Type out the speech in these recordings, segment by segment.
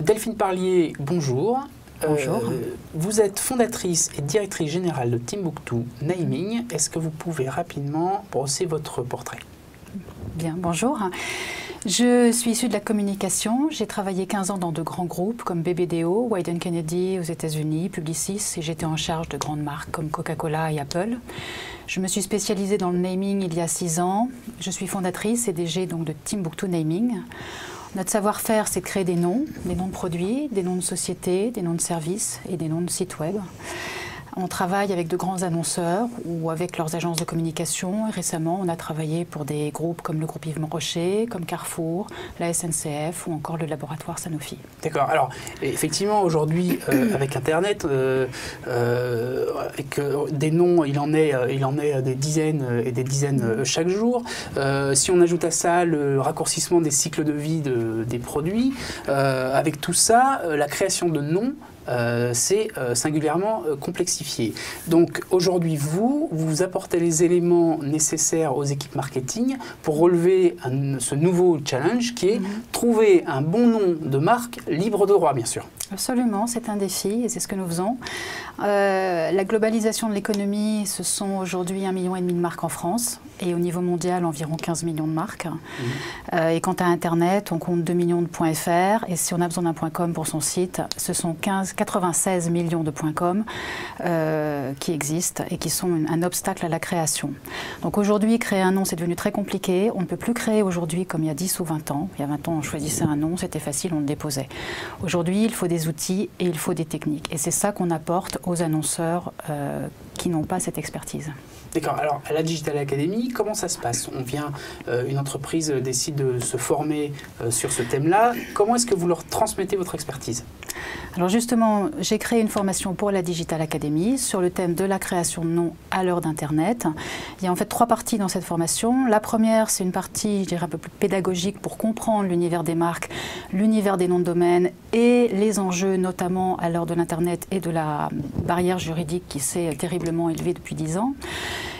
Delphine Parlier, bonjour. Bonjour. Vous êtes fondatrice et directrice générale de Timbuktu Naming. Est-ce que vous pouvez rapidement brosser votre portrait? Bien, bonjour. Je suis issue de la communication. J'ai travaillé 15 ans dans de grands groupes comme BBDO, Wieden Kennedy aux États-Unis, Publicis, et j'étais en charge de grandes marques comme Coca-Cola et Apple. Je me suis spécialisée dans le naming il y a 6 ans. Je suis fondatrice et DG donc de Timbuktu Naming. Notre savoir-faire, c'est de créer des noms de produits, des noms de sociétés, des noms de services et des noms de sites web. On travaille avec de grands annonceurs ou avec leurs agences de communication. Et récemment, on a travaillé pour des groupes comme le groupe Yves Rocher, comme Carrefour, la SNCF ou encore le laboratoire Sanofi. D'accord. Alors, effectivement, aujourd'hui, avec Internet, avec des noms, il en est des dizaines et des dizaines chaque jour. Si on ajoute à ça le raccourcissement des cycles de vie des produits, avec tout ça, la création de noms, c'est singulièrement complexifié. Donc aujourd'hui, vous apportez les éléments nécessaires aux équipes marketing pour relever ce nouveau challenge qui est trouver un bon nom de marque libre de droit, bien sûr. Absolument, c'est un défi et c'est ce que nous faisons. La globalisation de l'économie, ce sont aujourd'hui 1,5 million de marques en France et au niveau mondial, environ 15 millions de marques. Et quant à Internet, on compte 2 millions de .fr et si on a besoin d'un .com pour son site, ce sont 96 millions de .com qui existent et qui sont un obstacle à la création. Donc aujourd'hui, créer un nom, c'est devenu très compliqué. On ne peut plus créer aujourd'hui comme il y a 10 ou 20 ans. Il y a 20 ans, on choisissait un nom, c'était facile, on le déposait. Aujourd'hui, il faut des outils et il faut des techniques. Et c'est ça qu'on apporte aux annonceurs qui n'ont pas cette expertise. D'accord. Alors, à la Digital Academy, comment ça se passe? On vient, une entreprise décide de se former sur ce thème-là. Comment est-ce que vous leur transmettez votre expertise? Alors justement, j'ai créé une formation pour la Digital Academy sur le thème de la création de noms à l'heure d'Internet. Il y a en fait 3 parties dans cette formation. La première, c'est une partie, je dirais, un peu plus pédagogique pour comprendre l'univers des marques, l'univers des noms de domaine et les enjeux, notamment à l'heure de l'Internet et de la barrière juridique qui s'est terriblement élevée depuis 10 ans.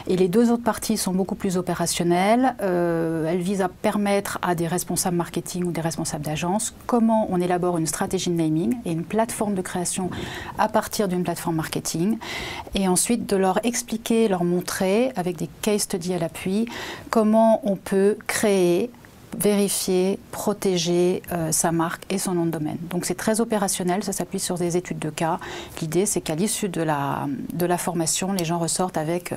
Et les 2 autres parties sont beaucoup plus opérationnelles. Elles visent à permettre à des responsables marketing ou des responsables d'agence comment on élabore une stratégie de naming et une plateforme de création à partir d'une plateforme marketing. Et ensuite de leur expliquer, leur montrer avec des case studies à l'appui comment on peut créer, vérifier, protéger sa marque et son nom de domaine. Donc c'est très opérationnel, ça s'appuie sur des études de cas. L'idée c'est qu'à l'issue de la formation, les gens ressortent avec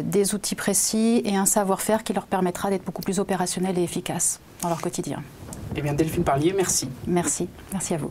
des outils précis et un savoir-faire qui leur permettra d'être beaucoup plus opérationnels et efficaces dans leur quotidien. Eh bien Delphine Parlier, merci. Merci, merci à vous.